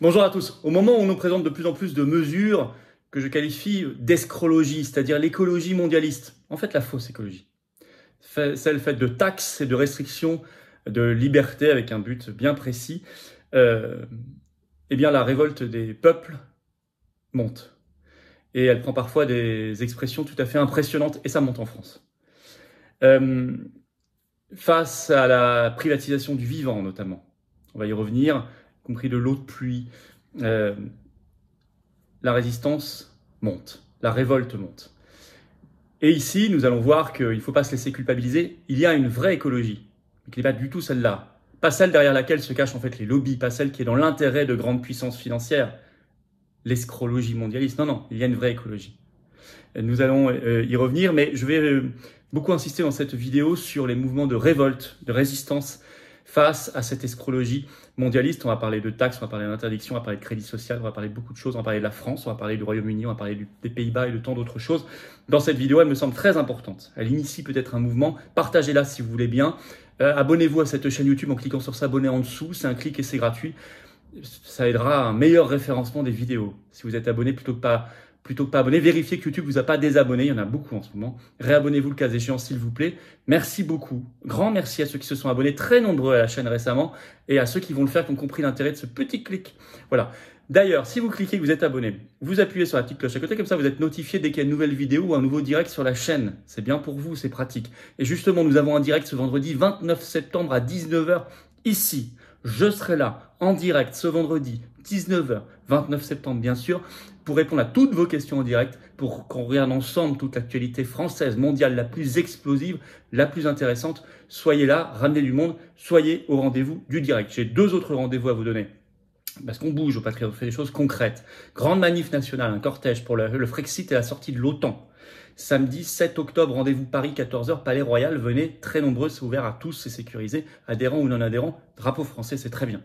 Bonjour à tous. Au moment où on nous présente de plus en plus de mesures que je qualifie d'escrologie, c'est-à-dire l'écologie mondialiste, en fait la fausse écologie, celle faite de taxes et de restrictions de liberté avec un but bien précis, eh bien la révolte des peuples monte. Et elle prend parfois des expressions tout à fait impressionnantes, et ça monte en France. Face à la privatisation du vivant notamment, on va y revenir, y compris de l'eau de pluie, la résistance monte, la révolte monte. Et ici, nous allons voir qu'il ne faut pas se laisser culpabiliser. Il y a une vraie écologie, mais qui n'est pas du tout celle-là. Pas celle derrière laquelle se cachent en fait les lobbies, pas celle qui est dans l'intérêt de grandes puissances financières. L'escrologie mondialiste. Non, non, il y a une vraie écologie. Nous allons y revenir, mais je vais beaucoup insister dans cette vidéo sur les mouvements de révolte, de résistance face à cette escrologie mondialiste. On va parler de taxes, on va parler d'interdiction, on va parler de crédit social, on va parler de beaucoup de choses, on va parler de la France, on va parler du Royaume-Uni, on va parler des Pays-Bas et de tant d'autres choses. Dans cette vidéo, elle me semble très importante. Elle initie peut-être un mouvement. Partagez-la si vous voulez bien. Abonnez-vous à cette chaîne YouTube en cliquant sur s'abonner en dessous. C'est un clic et c'est gratuit. Ça aidera à un meilleur référencement des vidéos. Si vous êtes abonné plutôt que pas abonné, vérifiez que YouTube vous a pas désabonné, il y en a beaucoup en ce moment. Réabonnez-vous le cas échéant s'il vous plaît. Merci beaucoup. Grand merci à ceux qui se sont abonnés, très nombreux à la chaîne récemment, et à ceux qui vont le faire, qui ont compris l'intérêt de ce petit clic. Voilà. D'ailleurs, si vous cliquez que vous êtes abonné, vous appuyez sur la petite cloche à côté, comme ça vous êtes notifié dès qu'il y a une nouvelle vidéo ou un nouveau direct sur la chaîne. C'est bien pour vous, c'est pratique. Et justement, nous avons un direct ce vendredi 29 septembre à 19 h ici. Je serai là en direct ce vendredi 19 h, 29 septembre bien sûr, pour répondre à toutes vos questions en direct, pour qu'on regarde ensemble toute l'actualité française, mondiale, la plus explosive, la plus intéressante. Soyez là, ramenez du monde, soyez au rendez-vous du direct. J'ai 2 autres rendez-vous à vous donner. Parce qu'on bouge au Patriote, on fait des choses concrètes. Grande manif nationale, un cortège pour le Frexit et la sortie de l'OTAN. Samedi 7 octobre, rendez-vous Paris, 14 h, Palais Royal. Venez, très nombreux, c'est ouvert à tous, c'est sécurisé. Adhérents ou non adhérents, drapeau français, c'est très bien.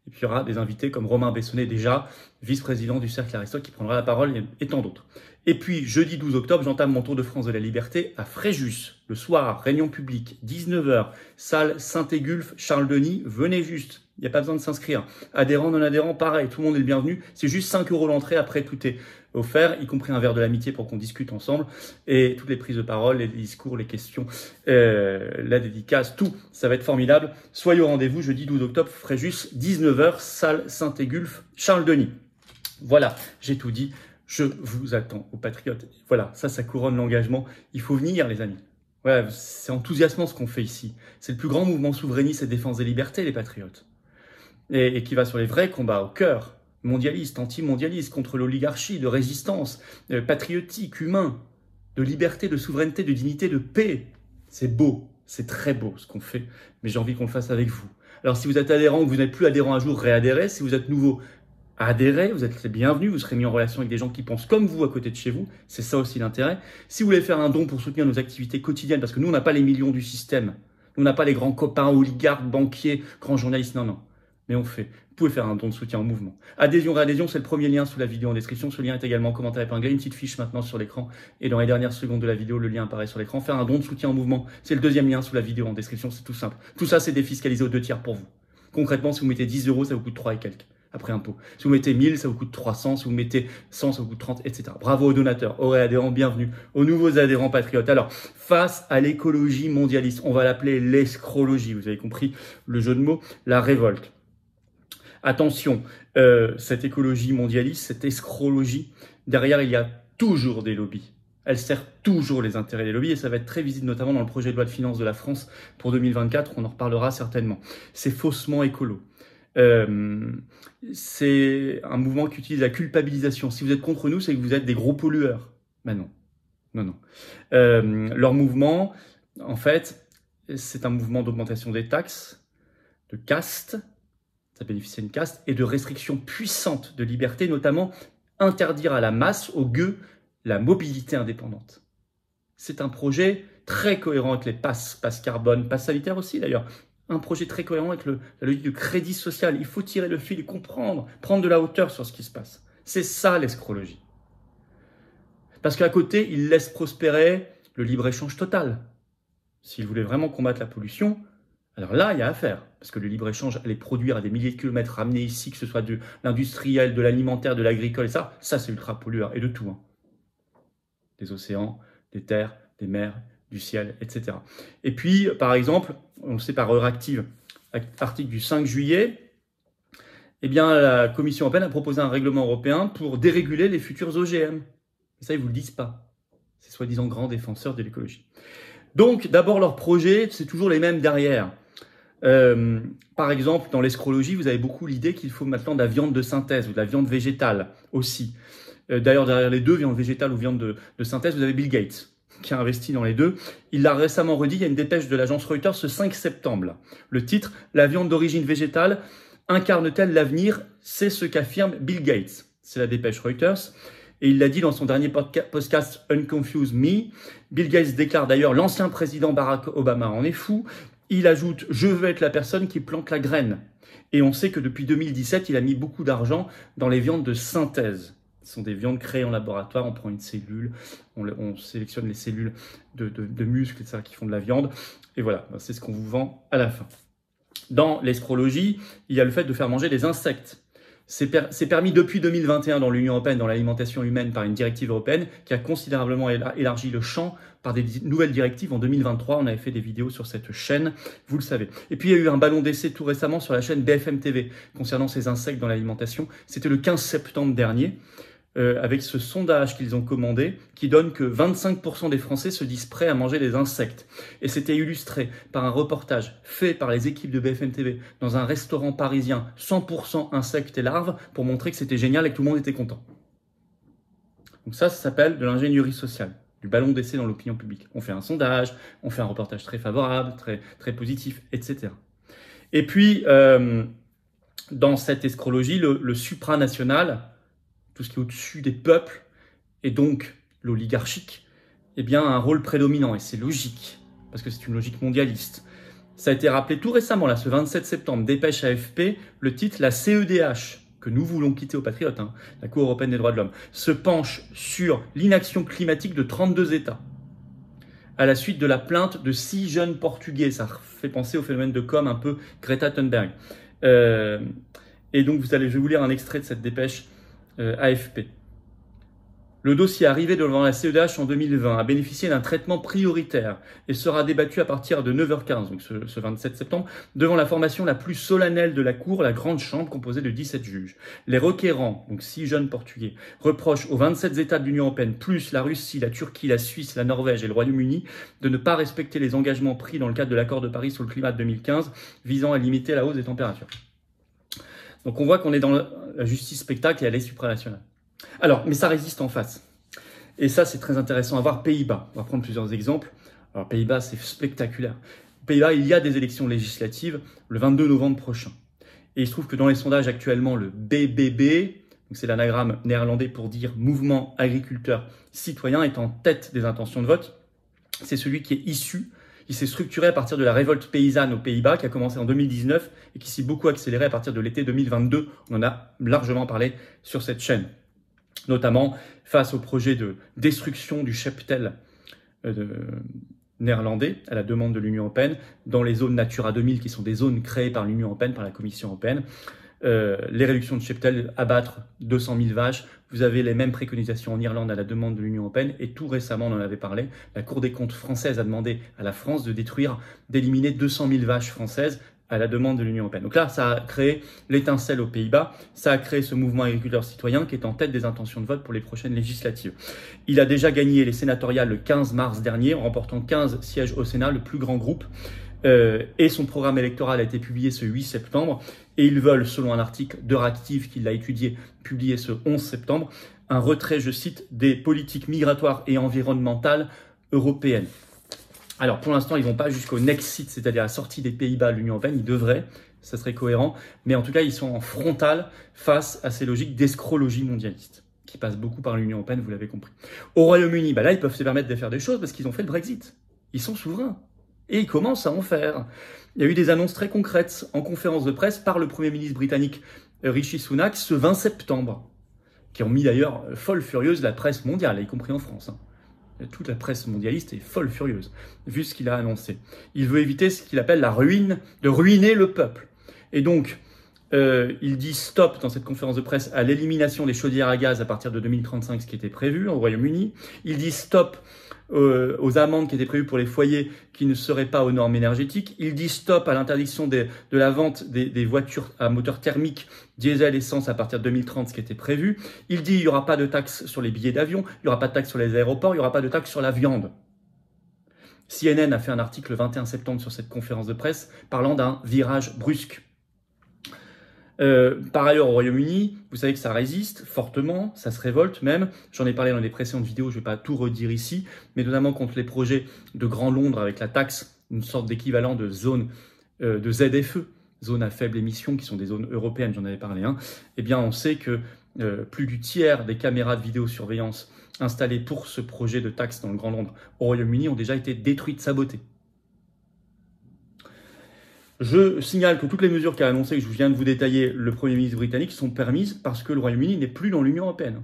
Et puis il y aura des invités comme Romain Bessonnet déjà, vice-président du Cercle Aristote, qui prendra la parole et tant d'autres. Et puis jeudi 12 octobre, j'entame mon tour de France de la liberté à Fréjus. Le soir, réunion publique, 19 h, salle Saint-Égulphe, Charles-Denis. Venez juste, il n'y a pas besoin de s'inscrire. Adhérents, non adhérents, pareil, tout le monde est le bienvenu. C'est juste 5 € l'entrée, après tout est offert, y compris un verre de l'amitié pour qu'on discute ensemble. Et toutes les prises de parole, les discours, les questions, la dédicace, tout, ça va être formidable. Soyez au rendez-vous, jeudi 12 octobre, Fréjus, 19 h, salle Saint-Égulphe, Charles-Denis. Voilà, j'ai tout dit. Je vous attends aux Patriotes. Voilà, ça couronne l'engagement. Il faut venir, les amis. Ouais, c'est enthousiasmant ce qu'on fait ici. C'est le plus grand mouvement souverainiste et défense des libertés, les Patriotes. Et qui va sur les vrais combats, au cœur, mondialiste, anti-mondialiste, contre l'oligarchie, de résistance, patriotique, humain, de liberté, de souveraineté, de dignité, de paix. C'est beau, c'est très beau ce qu'on fait, mais j'ai envie qu'on le fasse avec vous. Alors si vous êtes adhérent ou que vous n'êtes plus adhérent un jour, réadhérez. Si vous êtes nouveau, adhérez, vous êtes les bienvenus, vous serez mis en relation avec des gens qui pensent comme vous à côté de chez vous, c'est ça aussi l'intérêt. Si vous voulez faire un don pour soutenir nos activités quotidiennes, parce que nous on n'a pas les millions du système, nous on n'a pas les grands copains, oligarques, banquiers, grands journalistes, non, non. Mais on fait. Vous pouvez faire un don de soutien au mouvement. Adhésion, réadhésion, c'est le premier lien sous la vidéo en description. Ce lien est également en commentaire épinglé. Une petite fiche maintenant sur l'écran. Et dans les dernières secondes de la vidéo, le lien apparaît sur l'écran. Faire un don de soutien au mouvement, c'est le deuxième lien sous la vidéo en description. C'est tout simple. Tout ça, c'est défiscalisé aux 2 tiers pour vous. Concrètement, si vous mettez 10 €, ça vous coûte 3 et quelques. Après impôt. Si vous mettez 1000, ça vous coûte 300. Si vous mettez 100, ça vous coûte 30, etc. Bravo aux donateurs, aux réadhérents, bienvenue. Aux nouveaux adhérents patriotes. Alors, face à l'écologie mondialiste, on va l'appeler l'escrologie. Vous avez compris le jeu de mots, la révolte. Attention, cette écologie mondialiste, cette escrologie, derrière, il y a toujours des lobbies. Elle sert toujours les intérêts des lobbies et ça va être très visible, notamment dans le projet de loi de finances de la France pour 2024. On en reparlera certainement. C'est faussement écolo. C'est un mouvement qui utilise la culpabilisation. Si vous êtes contre nous, c'est que vous êtes des gros pollueurs. Ben non. Non, non. Leur mouvement, en fait, c'est un mouvement d'augmentation des taxes, de caste. Ça bénéficie d'une caste et de restrictions puissantes de liberté, notamment interdire à la masse, aux gueux, la mobilité indépendante. C'est un projet très cohérent avec les passes carbone, passes sanitaires aussi d'ailleurs. Un projet très cohérent avec la logique du crédit social. Il faut tirer le fil et comprendre, prendre de la hauteur sur ce qui se passe. C'est ça l'escrologie. Parce qu'à côté, il laisse prospérer le libre-échange total. S'il voulait vraiment combattre la pollution, Alors là, il y a à faire, parce que le libre-échange, aller produire à des milliers de kilomètres, ramener ici, que ce soit de l'industriel, de l'alimentaire, de l'agricole, et ça c'est ultra pollueur, et de tout. Hein. Des océans, des terres, des mers, du ciel, etc. Et puis, par exemple, on le sait par Euractiv, article du 5 juillet, eh bien, la Commission européenne a proposé un règlement européen pour déréguler les futurs OGM. Et ça, ils ne vous le disent pas. C'est soi-disant grands défenseurs de l'écologie. Donc, d'abord, leurs projets, c'est toujours les mêmes derrière. Par exemple, dans l'escrologie, vous avez beaucoup l'idée qu'il faut maintenant de la viande de synthèse ou de la viande végétale aussi. D'ailleurs, derrière les deux, viande végétale ou viande de synthèse, vous avez Bill Gates qui a investi dans les deux. Il l'a récemment redit, il y a une dépêche de l'agence Reuters ce 5 septembre. Le titre, « La viande d'origine végétale incarne-t-elle l'avenir ?» C'est ce qu'affirme Bill Gates. C'est la dépêche Reuters. Et il l'a dit dans son dernier podcast « Unconfuse Me ». Bill Gates déclare d'ailleurs « L'ancien président Barack Obama en est fou ». Il ajoute « Je veux être la personne qui plante la graine ». Et on sait que depuis 2017, il a mis beaucoup d'argent dans les viandes de synthèse. Ce sont des viandes créées en laboratoire, on prend une cellule, on sélectionne les cellules de muscles, etc., qui font de la viande. Et voilà, c'est ce qu'on vous vend à la fin. Dans l'escrologie, il y a le fait de faire manger des insectes. C'est permis depuis 2021 dans l'Union européenne, dans l'alimentation humaine, par une directive européenne qui a considérablement élargi le champ par des nouvelles directives. En 2023, on avait fait des vidéos sur cette chaîne, vous le savez. Et puis, il y a eu un ballon d'essai tout récemment sur la chaîne BFM TV concernant ces insectes dans l'alimentation. C'était le 15 septembre dernier, avec ce sondage qu'ils ont commandé qui donne que 25% des Français se disent prêts à manger des insectes. Et c'était illustré par un reportage fait par les équipes de BFM TV dans un restaurant parisien 100% insectes et larves pour montrer que c'était génial et que tout le monde était content. Donc ça s'appelle de l'ingénierie sociale, du ballon d'essai dans l'opinion publique. On fait un sondage, on fait un reportage très favorable, très positif, etc. Et puis, dans cette escrologie, le supranational, tout ce qui est au-dessus des peuples, et donc l'oligarchique, eh bien, a un rôle prédominant. Et c'est logique, parce que c'est une logique mondialiste. Ça a été rappelé tout récemment, là, ce 27 septembre, dépêche AFP, le titre « La CEDH », que nous voulons quitter aux patriotes, hein, la Cour européenne des droits de l'homme, se penche sur l'inaction climatique de 32 États, à la suite de la plainte de 6 jeunes Portugais. Ça fait penser au phénomène de com' un peu Greta Thunberg. Et donc, je vais vous lire un extrait de cette dépêche AFP. Le dossier arrivé devant la CEDH en 2020 a bénéficié d'un traitement prioritaire et sera débattu à partir de 9h15, donc ce 27 septembre, devant la formation la plus solennelle de la Cour, la Grande Chambre, composée de 17 juges. Les requérants, donc 6 jeunes Portugais, reprochent aux 27 États de l'Union européenne, plus la Russie, la Turquie, la Suisse, la Norvège et le Royaume-Uni, de ne pas respecter les engagements pris dans le cadre de l'accord de Paris sur le climat de 2015, visant à limiter la hausse des températures. Donc on voit qu'on est dans la justice spectacle et elle est supranationale. Alors, mais ça résiste en face. Et ça, c'est très intéressant à voir. Pays-Bas, on va prendre plusieurs exemples. Alors, Pays-Bas, c'est spectaculaire. Pays-Bas, il y a des élections législatives le 22 novembre prochain. Et il se trouve que dans les sondages actuellement, le BBB, c'est l'anagramme néerlandais pour dire Mouvement Agriculteur Citoyen, est en tête des intentions de vote. C'est celui qui est issu. Il s'est structuré à partir de la révolte paysanne aux Pays-Bas qui a commencé en 2019 et qui s'est beaucoup accéléré à partir de l'été 2022. On en a largement parlé sur cette chaîne, notamment face au projet de destruction du cheptel néerlandais à la demande de l'Union européenne dans les zones Natura 2000 qui sont des zones créées par l'Union européenne, par la Commission européenne. Les réductions de cheptel, abattre 200 000 vaches. Vous avez les mêmes préconisations en Irlande à la demande de l'Union européenne. Et tout récemment, on en avait parlé, la Cour des comptes française a demandé à la France d'éliminer 200 000 vaches françaises à la demande de l'Union européenne. Donc là, ça a créé l'étincelle aux Pays-Bas. Ça a créé ce mouvement agriculteur citoyen qui est en tête des intentions de vote pour les prochaines législatives. Il a déjà gagné les sénatoriales le 15 mars dernier en remportant 15 sièges au Sénat, le plus grand groupe. Et son programme électoral a été publié ce 8 septembre. Et ils veulent, selon un article d'Euractiv qui l'a étudié, publié ce 11 septembre, un retrait, je cite, des politiques migratoires et environnementales européennes. Alors, pour l'instant, ils ne vont pas jusqu'au Nexit, c'est-à-dire la sortie des Pays-Bas de l'Union européenne. Ils devraient, ça serait cohérent. Mais en tout cas, ils sont en frontal face à ces logiques d'escrologie mondialiste, qui passent beaucoup par l'Union européenne, vous l'avez compris. Au Royaume-Uni, là, ils peuvent se permettre de faire des choses parce qu'ils ont fait le Brexit. Ils sont souverains. Et ils commencent à en faire. Il y a eu des annonces très concrètes en conférence de presse par le Premier ministre britannique Rishi Sunak ce 20 septembre, qui ont mis d'ailleurs folle furieuse la presse mondiale, y compris en France. Toute la presse mondialiste est folle furieuse, vu ce qu'il a annoncé. Il veut éviter ce qu'il appelle la ruine, de ruiner le peuple. Et donc, il dit stop dans cette conférence de presse à l'élimination des chaudières à gaz à partir de 2035, ce qui était prévu au Royaume-Uni. Il dit stop aux amendes qui étaient prévues pour les foyers qui ne seraient pas aux normes énergétiques. Il dit stop à l'interdiction de la vente des voitures à moteur thermique, diesel, essence à partir de 2030, ce qui était prévu. Il dit il n'y aura pas de taxes sur les billets d'avion, il n'y aura pas de taxes sur les aéroports, il n'y aura pas de taxes sur la viande. CNN a fait un article le 21 septembre sur cette conférence de presse parlant d'un virage brusque. Par ailleurs, au Royaume-Uni, vous savez que ça résiste fortement, ça se révolte même. J'en ai parlé dans les précédentes vidéos, je ne vais pas tout redire ici, mais notamment contre les projets de Grand Londres avec la taxe, une sorte d'équivalent de zone de ZFE, zone à faible émission, qui sont des zones européennes, j'en avais parlé. Eh bien, on sait que plus du tiers des caméras de vidéosurveillance installées pour ce projet de taxe dans le Grand Londres au Royaume-Uni ont déjà été détruites, sabotées. Je signale que toutes les mesures qu'a annoncées, que je viens de vous détailler, le Premier ministre britannique, sont permises parce que le Royaume-Uni n'est plus dans l'Union européenne.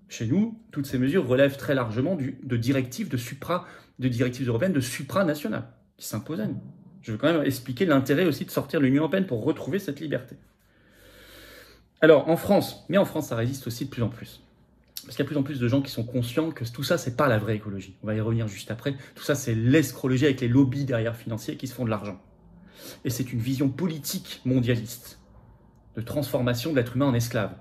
Chez nous, toutes ces mesures relèvent très largement de directives européennes, de supranationales, qui s'imposent à nous. Je veux quand même expliquer l'intérêt aussi de sortir de l'Union européenne pour retrouver cette liberté. Alors, en France, ça résiste aussi de plus en plus. Parce qu'il y a de plus en plus de gens qui sont conscients que tout ça, c'est pas la vraie écologie. On va y revenir juste après. Tout ça, c'est l'escrologie avec les lobbies derrière financiers qui se font de l'argent. Et c'est une vision politique mondialiste de transformation de l'être humain en esclave.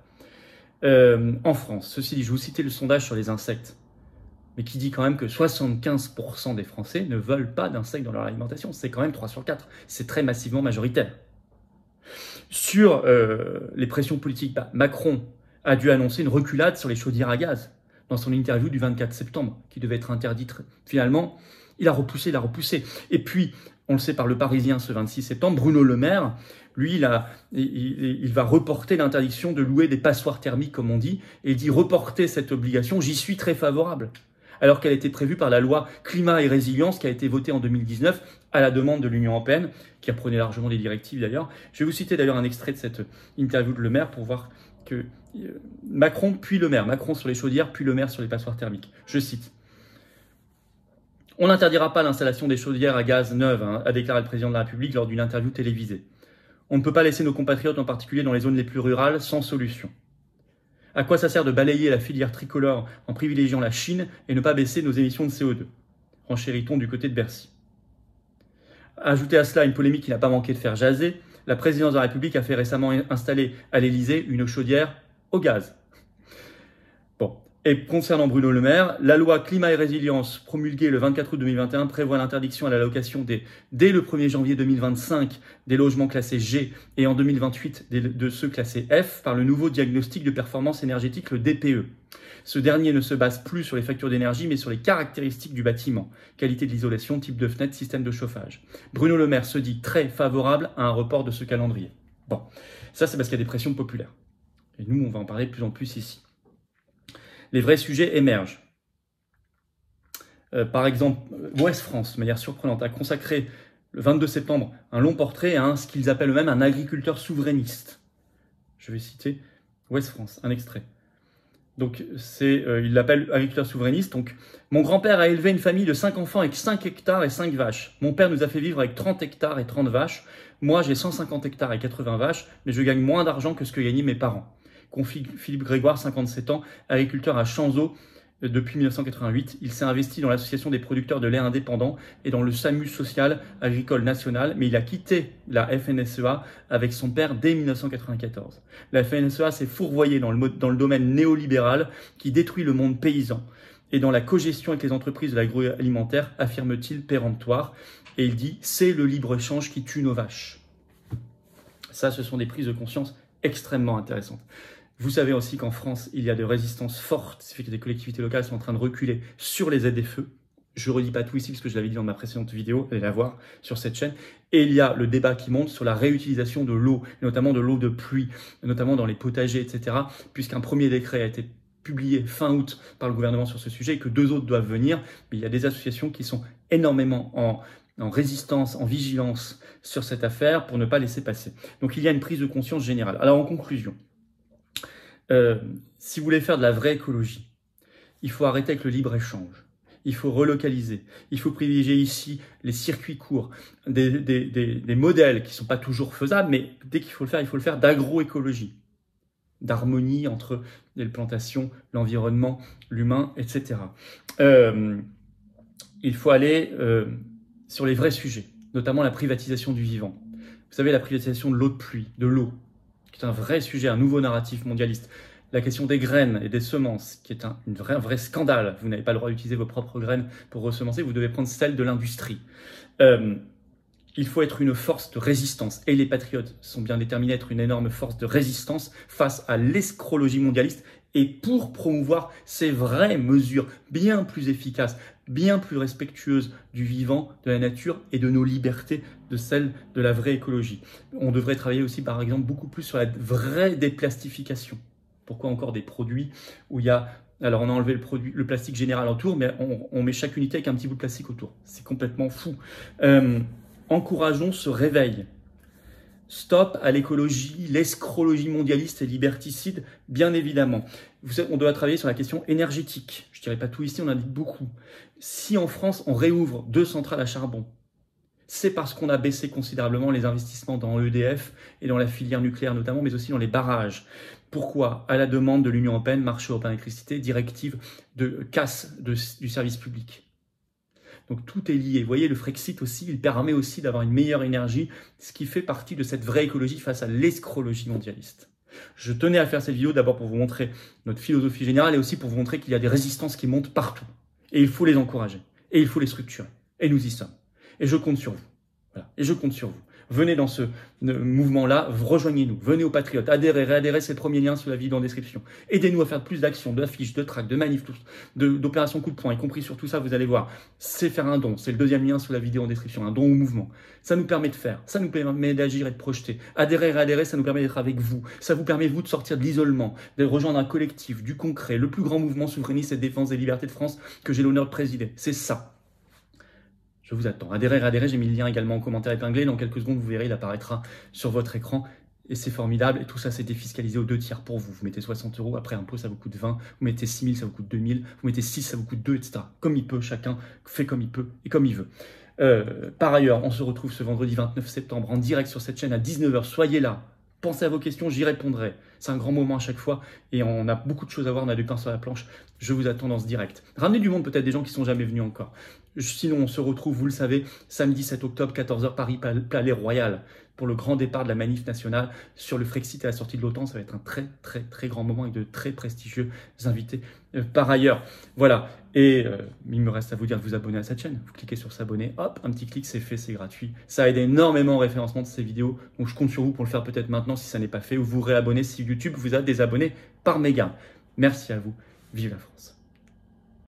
En France, ceci dit, je vais vous citer le sondage sur les insectes, mais qui dit quand même que 75% des Français ne veulent pas d'insectes dans leur alimentation. C'est quand même 3 sur 4. C'est très massivement majoritaire. Sur les pressions politiques, Macron a dû annoncer une reculade sur les chaudières à gaz dans son interview du 24 septembre, qui devait être interdite. Finalement, il a repoussé. Et puis, on le sait par le Parisien ce 26 septembre, Bruno Le Maire, lui, il va reporter l'interdiction de louer des passoires thermiques, comme on dit, et il dit reporter cette obligation, j'y suis très favorable. Alors qu'elle était prévue par la loi Climat et Résilience qui a été votée en 2019 à la demande de l'Union européenne, qui apprenait largement des directives d'ailleurs. Je vais vous citer d'ailleurs un extrait de cette interview de Le Maire pour voir que Macron puis Le Maire, Macron sur les chaudières puis Le Maire sur les passoires thermiques. Je cite. On n'interdira pas l'installation des chaudières à gaz neuves, a déclaré le président de la République lors d'une interview télévisée. On ne peut pas laisser nos compatriotes, en particulier dans les zones les plus rurales, sans solution. À quoi ça sert de balayer la filière tricolore en privilégiant la Chine et ne pas baisser nos émissions de CO2 ? Renchérit-on du côté de Bercy. Ajoutez à cela une polémique qui n'a pas manqué de faire jaser. La présidence de la République a fait récemment installer à l'Élysée une chaudière au gaz. Bon. Et concernant Bruno Le Maire, la loi Climat et Résilience promulguée le 24 août 2021 prévoit l'interdiction à la location dès le 1er janvier 2025 des logements classés G et en 2028 de ceux classés F par le nouveau diagnostic de performance énergétique, le DPE. Ce dernier ne se base plus sur les factures d'énergie mais sur les caractéristiques du bâtiment, qualité de l'isolation, type de fenêtre, système de chauffage. Bruno Le Maire se dit très favorable à un report de ce calendrier. Bon, ça c'est parce qu'il y a des pressions populaires. Et nous, on va en parler de plus en plus ici. Les vrais sujets émergent. Par exemple, Ouest France, de manière surprenante, a consacré le 22 septembre un long portrait à ce qu'ils appellent eux-mêmes un agriculteur souverainiste. Je vais citer Ouest France, un extrait. Donc, il l'appelle agriculteur souverainiste. Donc, mon grand-père a élevé une famille de 5 enfants avec 5 hectares et 5 vaches. Mon père nous a fait vivre avec 30 hectares et 30 vaches. Moi, j'ai 150 hectares et 80 vaches, mais je gagne moins d'argent que ce que gagnaient mes parents. Confie Philippe Grégoire, 57 ans, agriculteur à Chanzeau depuis 1988. Il s'est investi dans l'association des producteurs de lait indépendants et dans le SAMU social agricole national, mais il a quitté la FNSEA avec son père dès 1994. La FNSEA s'est fourvoyée dans le domaine néolibéral qui détruit le monde paysan et dans la cogestion avec les entreprises de l'agroalimentaire, affirme-t-il péremptoire. Et il dit « c'est le libre-échange qui tue nos vaches ». Ça, ce sont des prises de conscience extrêmement intéressantes. Vous savez aussi qu'en France, il y a des résistances fortes, ce qui fait que des collectivités locales sont en train de reculer sur les ZFE. Je ne redis pas tout ici, parce que je l'avais dit dans ma précédente vidéo, allez la voir sur cette chaîne. Et il y a le débat qui monte sur la réutilisation de l'eau, notamment de l'eau de pluie, notamment dans les potagers, etc. Puisqu'un premier décret a été publié fin août par le gouvernement sur ce sujet et que 2 autres doivent venir. Mais il y a des associations qui sont énormément en résistance, en vigilance sur cette affaire pour ne pas laisser passer. Donc il y a une prise de conscience générale. Alors en conclusion, si vous voulez faire de la vraie écologie, Il faut arrêter avec le libre-échange. Il faut relocaliser. Il faut privilégier ici les circuits courts, des modèles qui ne sont pas toujours faisables, mais dès qu'il faut le faire d'agroécologie, d'harmonie entre les plantations, l'environnement, l'humain, etc. Il faut aller sur les vrais sujets, notamment la privatisation du vivant. Vous savez, la privatisation de l'eau de pluie, de l'eau, qui est un vrai sujet, un nouveau narratif mondialiste. La question des graines et des semences, qui est un vrai scandale. Vous n'avez pas le droit d'utiliser vos propres graines pour ressemencer, vous devez prendre celles de l'industrie. Il faut être une force de résistance. Et les patriotes sont bien déterminés à être une énorme force de résistance face à l'escrologie mondialiste et pour promouvoir ces vraies mesures bien plus efficaces, bien plus respectueuses du vivant, de la nature et de nos libertés, de celles de la vraie écologie. On devrait travailler aussi, par exemple, beaucoup plus sur la vraie déplastification. Pourquoi encore des produits où il y a... Alors on a enlevé le plastique général autour, mais on met chaque unité avec un petit bout de plastique autour. C'est complètement fou. Encourageons ce réveil. Stop à l'écologie, l'escrologie mondialiste et liberticide, bien évidemment. Vous savez, on doit travailler sur la question énergétique. Je ne dirais pas tout ici, on en dit beaucoup. Si en France, on réouvre 2 centrales à charbon, c'est parce qu'on a baissé considérablement les investissements dans EDF et dans la filière nucléaire notamment, mais aussi dans les barrages. Pourquoi? À la demande de l'Union européenne, marché européen d'électricité, directive de casse du service public. Donc tout est lié. Vous voyez, le Frexit aussi, il permet aussi d'avoir une meilleure énergie, ce qui fait partie de cette vraie écologie face à l'escrologie mondialiste. Je tenais à faire cette vidéo d'abord pour vous montrer notre philosophie générale et aussi pour vous montrer qu'il y a des résistances qui montent partout. Et il faut les encourager. Et il faut les structurer. Et nous y sommes. Et je compte sur vous. Voilà. Et je compte sur vous. Venez dans ce mouvement-là, rejoignez-nous, venez aux Patriotes, adhérez, réadhérez, c'est le premier lien sous la vidéo en description. Aidez-nous à faire plus d'actions, d'affiches, de tracts, de manifs, d'opérations coup de poing, y compris sur tout ça, vous allez voir, c'est faire un don, c'est le deuxième lien sous la vidéo en description, un don au mouvement. Ça nous permet de faire, ça nous permet d'agir et de projeter. Adhérer, réadhérer, ça nous permet d'être avec vous, ça vous permet, vous, de sortir de l'isolement, de rejoindre un collectif, du concret, le plus grand mouvement souverainiste et de défense des libertés de France que j'ai l'honneur de présider. C'est ça. Je vous attends. Adhérez, j'ai mis le lien également en commentaire épinglé. Dans quelques secondes, vous verrez, il apparaîtra sur votre écran. Et c'est formidable. Et tout ça, c'est défiscalisé aux 2 tiers pour vous. Vous mettez 60 €, après impôt, ça vous coûte 20. Vous mettez 6 000, ça vous coûte 2 000. Vous mettez 6, ça vous coûte 2, etc. Comme il peut, chacun fait comme il peut et comme il veut. Par ailleurs, on se retrouve ce vendredi 29 septembre en direct sur cette chaîne à 19 h. Soyez là. Pensez à vos questions, j'y répondrai. C'est un grand moment à chaque fois et on a beaucoup de choses à voir, on a du pain sur la planche. Je vous attends dans ce direct. Ramenez du monde, peut-être des gens qui ne sont jamais venus encore. Sinon, on se retrouve, vous le savez, samedi 7 octobre, 14 h, Paris, Palais Royal, pour le grand départ de la manif nationale sur le Frexit et la sortie de l'OTAN. Ça va être un très grand moment avec de très prestigieux invités par ailleurs. Voilà, et il me reste à vous dire de vous abonner à cette chaîne. Vous cliquez sur s'abonner, hop, un petit clic, c'est fait, c'est gratuit. Ça aide énormément au référencement de ces vidéos, donc je compte sur vous pour le faire peut-être maintenant si ça n'est pas fait, ou vous réabonner si YouTube vous a désabonné par méga. Merci à vous, vive la France.